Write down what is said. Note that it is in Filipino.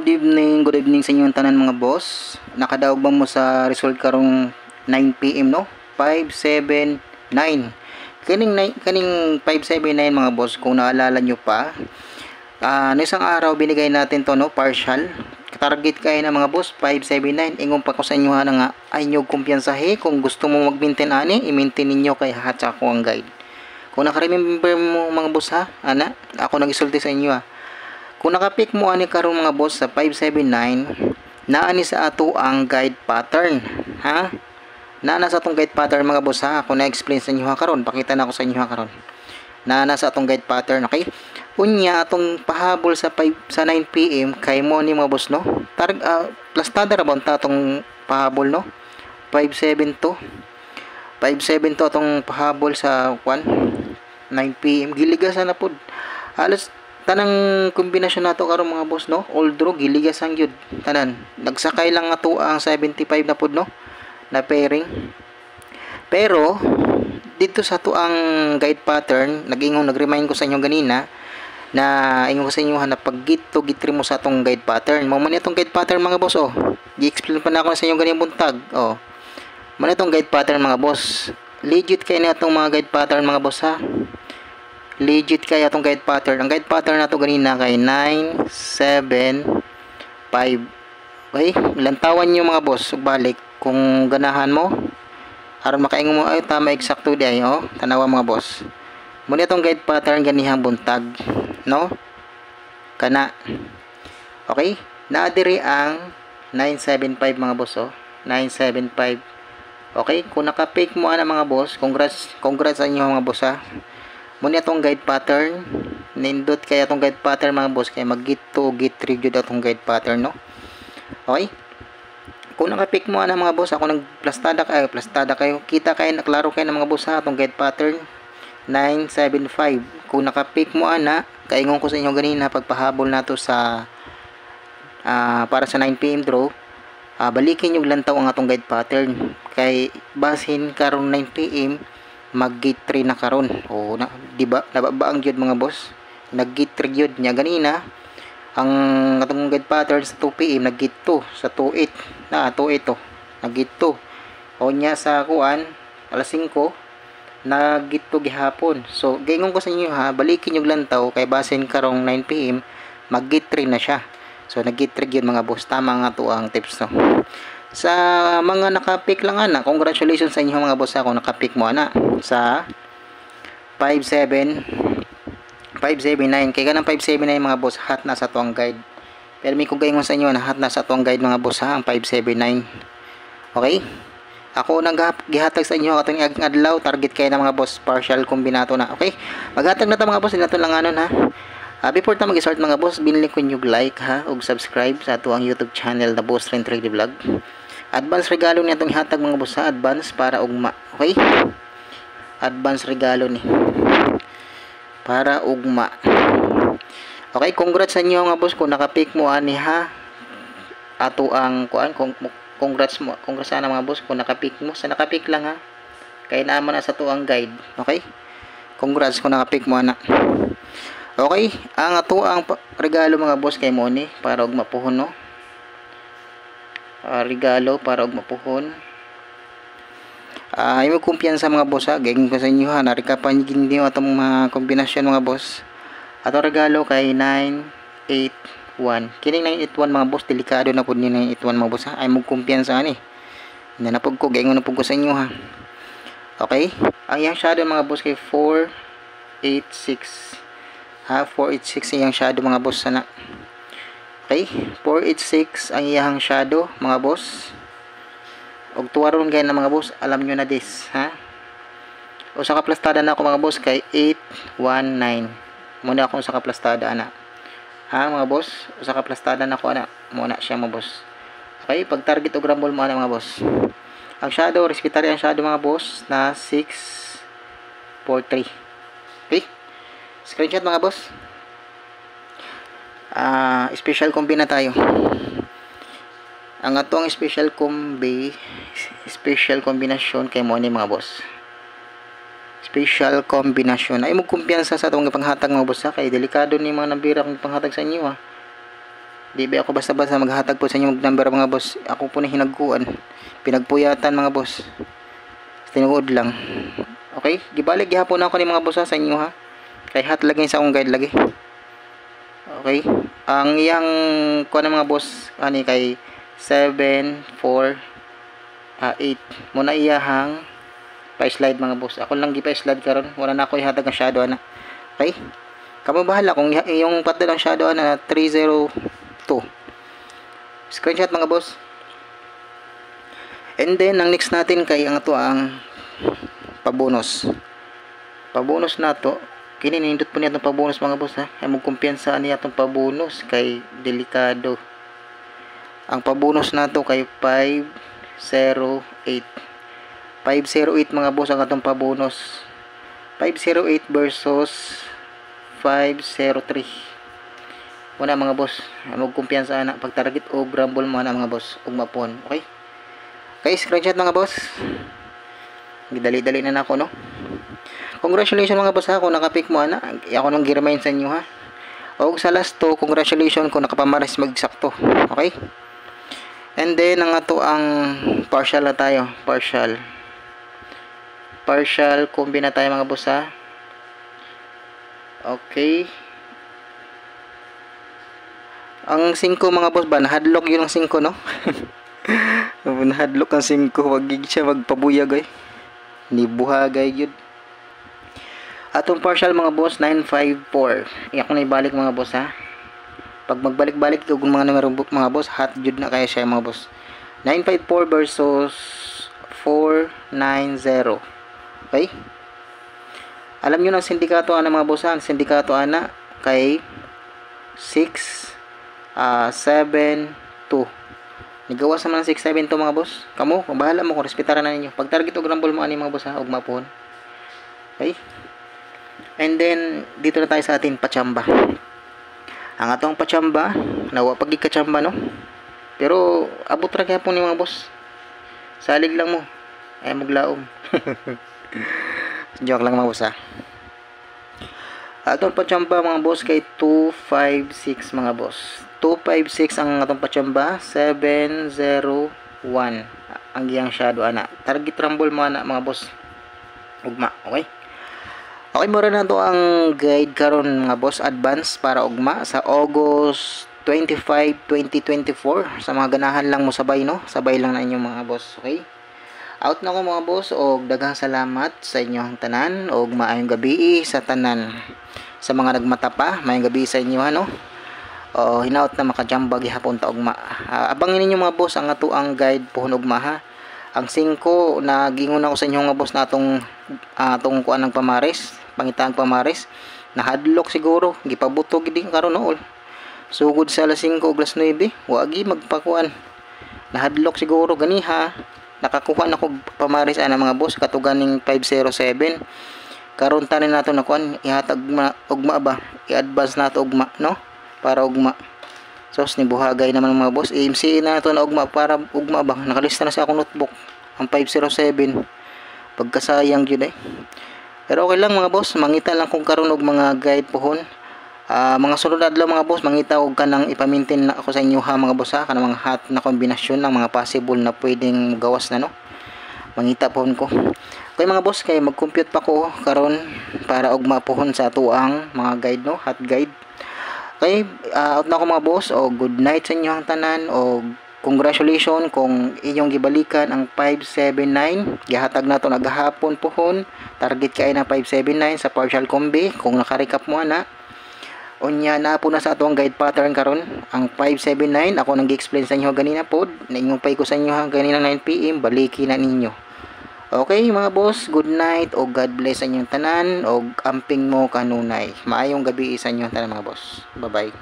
good evening sa inyong tanan mga boss. Nakadaog ba mo sa result karong 9 PM no? 579. Kaning 579 mga boss, kung naalala nyo pa, no isang araw binigay natin to no, partial. Target kayo na mga boss, 579. Ingon pa ko sa inyo na nga, ay nyo kumpiyansahe. Kung gusto mo mag-maintain ani, i-maintain ninyo kay hatsa ko ang guide. Kung naka-remember mo mga boss ha, ana, ako nag-isulti sa inyo ha. Kung nakapick mo ani karon mga boss sa 579, naani sa ato ang guide pattern, ha? Naana sa atong guide pattern mga boss ha. Ako na-explain sa inyo ha karon, pakita na ako sa inyo ha karon. Naana sa atong guide pattern, okay? Unya atong pahabol sa 9 PM kay mo ni mga boss no. Plastada ra ba ta atong pahabol no? 572. 572 atong pahabol sa 9 PM giligasan na pud. Halos tanang kombinasyon nato karon mga boss no, all draw giligasan gyud tanan. Nagsakay lang ato ang 75 na pud no na pairing. Pero dito sa to ang guide pattern, nag-remind ko sa inyo ganina na ingon ko sa inyo na pag gitto gitri mo sa atong guide pattern. Mo man itong guide pattern mga boss oh. Gi-explain pa na ako sa inyo ganyan buntag. Oh. Man itong guide pattern mga boss. Legit kay na itong mga guide pattern mga boss ha. Legit kaya itong guide pattern. Ang guide pattern na ito ganina kay 9, 7, 5. Okay? Lantawan nyo mga boss. Balik. Kung ganahan mo. Aron makaingon mo. Ay, tama eksakto di ay. Oh. Tanawa mga boss. Muna itong guide pattern ganihang buntag. No? Kana. Okay? Naadiri ang 975 mga boss. Oh. 975. Okay? Kung nakapick mo ana mga boss. Congrats sa inyo mga boss ha. Muna itong guide pattern, nindot kaya itong guide pattern mga boss, kaya mag-git 2, git 3 yun itong guide pattern, no? Okay? Kung nakapick mo na mga boss, ako nagplastada kayo, kita kayo, naklaro kayo ng mga boss ha, itong guide pattern, 975. Kung nakapick mo na, kaingon ko sa inyo ganina, pagpahabol na to sa, para sa 9 PM draw, balikin yung lantaw ang atong guide pattern, kay basin karong 9 PM, mag-gate 3 na karon. O na, di ba? Nababa ang gyud mga boss. Nag-gate 3 gyud nya ganina. Ang atong guide pattern sa 2 PM nag-gate 2 sa 28. Na 28 to. Nag-gate 2. O nya sa kuan alas 5 nag-gate 2 gihapon. So gaingon ko sa inyo ha, balikin yung lantaw kay basin karong 9 PM mag-gate 3 na siya. So nag-gate 3 gyud mga boss. Tama nga to ang tips no. Sa mga nakapick lang ana, congratulations sa inyo mga boss ako nakapick mo ana sa 579 kay kanang 579 mga boss hot na sa tuang guide. Pero may kung gayon sa inyo na hot na sa tuang guide mga boss ha ang 579. Okay? Ako gihatag sa inyo katong adlaw target kay na mga boss partial kombinato na. Okay? Maghatag na ta mga boss dinato lang anon ha. Before ta mag-start mga boss, binili ko yung like ha ug subscribe sa ato ang YouTube channel na Boss Ren Trade Vlog. Advance regalo ni atong hatag mga boss ha, advance para ugma. Okay? Advance regalo ni para ugma. Okay, congrats sa inyo mga boss kung nakapick mo ani ha. Ato ang kuan congrats sana mga boss kung nakapick mo. Sa nakapick lang ha. Kay naman na sa to ang guide. Okay? Congrats kung nakapick mo ana. Okay, ang ato ang regalo mga boss kay mo ni para ugma puhon no. Regalo para ugma puhon. Imo kumpiyansa mga boss ha, gagawin ko sa inyo ha, narikapan niyo atong mga kombinasyon mga boss. Ato regalo kay 981. Kining 981 mga boss, delikado na pud ni 981 mga boss ha. Ay mo kumpiyansa ani. Nanapog ko, gagawin na pud ko sa inyo ha. Okay? Ang iyang shadow mga boss kay 486. Ha, 486 iyang shadow mga boss sana. Okay, 486 ang iyang shadow mga boss. Og tuwaron gay na mga boss, alam nyo na this, ha? O sa kaplastada na ako mga boss kay 819. Muna ako sa kaplastada ana. Ha mga boss, o sa kaplastada na ako ana. Muna siya mga boss. Okay, pag target og rumble mo ana mga boss. Ang shadow, respetary ang shadow mga boss na 643. Okay? Screenshot mga boss. Special combi na tayo. Ang atong special combination kay mo ni mga boss. Special combination. Ay mo kumpiyansa sa atong panghatag mga boss ha, kay delikado ni mga nabira kung panghatag sa inyo ha. Di ba ako basta-basta maghatag po sa inyo mag number mga boss. Ako po na hinagkuan. Pinagpuyatan mga boss. Tinuod lang. Okay, gibalik gihapon ako ni mga boss sa inyo ha. Kay hat lagi sa akong guide lagi. Okay. Ang iyang kuan mga boss ani kay 7 4 8 muna iyahang pa-slide mga boss. Ako lang gipa-slide karon. Wala na ako ihatag ang shadow ana. Okay? Kamo bahala kung yung patdo ng shadow ana 302. Screenshot mga boss. And then ang next natin kay ang ato ang pabonus. Pabonus nato kini nindot po niya itong pabonus mga boss ha. Ay magkumpiyansa niya itong pabonus kay delikado. Ang pabonus nato kay 508. 508 mga boss ang atong pabonus. 508 versus 503. Muna mga boss. Ay magkumpiyansa na pag target o grumble mo na mga boss. Ugmapon. Okay? Okay, screenshot mga boss. Dali-dali na ako no. Congratulations mga boss ha, kung nakapick mo ana, ako nang gi-remind sa inyo ha. O sa last to, congratulations kung nakapamaris mag-eksakto. Okay? And then ang ato ang partial na tayo, partial. Partial combi na tayo mga boss ha. Okay. Ang 5 mga boss ba, nahadlock yun ang 5 no? Nahadlock ang 5, wag gig siya magpabuyag ay. Ni buhagay yun. Atong partial mga boss 954. Iyak ko na ibalik mga boss ha. Pag magbalik-balik kung mga numero mga boss, hot jud na kaya siya mga boss. 954 versus 490. Okay? Alam niyo ng sindikato ana mga boss ha, ang sindikato ana kay 672. Nigawas naman ng 672 mga boss. Kamo, kung bahala mo kung respetaran na ninyo. Pag target og rumble mo ani mga boss ha, ugma po. Okay? And then dito na tayo sa atin pachamba. Ang atong pachamba, nawa pag ikachamba no. Pero abot ra gyapon ni mga boss. Salig lang mo. Ay maglaom. Joke lang mga boss ha. Atong pachamba mga boss kay 256 mga boss. 256 ang atong pachamba, 701 ang giyang shadow ana. Target rumble mo ana mga boss. Ugma, okay? Okay, mura na to ang guide karon mga boss, advance para ugma sa August 25, 2024. Sa mga ganahan lang mo sabay no, sabay lang na inyong mga boss, okay? Out na ko mga boss, og daghang salamat sa inyong tanan, og maayong gabi sa tanan. Sa mga nagmata pa, maayong gabi sa inyo ano. O hinaut na makajamba gihapon ta ugma. Abangin ninyo mga boss ang ato ang guide pohon ugma ha. Ang 5 na gingon ako sa inyo mga boss na atong kuan ng pamares, pangitaan pamares, nahadlok siguro, gipabutog gid karon nool. Sugod sa alas 5 ug alas 9, wagi magpakuan. Nahadlok siguro ganiha. Nakakuha na ko pamares ana mga boss katugan ning 507. Karon tanin nato na kuan ihatag ugma ba, i-advance nato ugma no, para ugma. Sos ni buhagay naman mga boss, AMC na ito na ugma para ugma ba. Nakalista na sa akong notebook ang 507. Pagkasayang jud eh. Pero okay lang mga boss, mangita lang kung karon og mga guide pohon. Mga sunod adlaw mga boss, mangita og kanang ipamintin na ako sa inyo ha mga boss ha, kanang mga hot na kombinasyon ng mga possible na pwedeng gawas na no. Mangita pohon ko. Okay mga boss, kay mag-compute pa ko karon para ugma pohon sa ato ang mga guide no, hot guide. Okay, out na ako mga boss, o good night sa inyo ang tanan, o congratulations kung inyong gibalikan ang 579. Gihatag na to naghapon pohon, target kay na 579 sa partial combi. Kung naka-recap mo na, unya na po na sa atong guide pattern karon ang 579. Ako nang gi-explain sa inyo ganina pod, na inyong pay ko sa inyo ganina 9 PM, baliki na ninyo. Okay mga boss, good night o God bless sa inyong tanan o amping mo kanunay. Maayong gabi sa inyong tanan mga boss. Bye bye.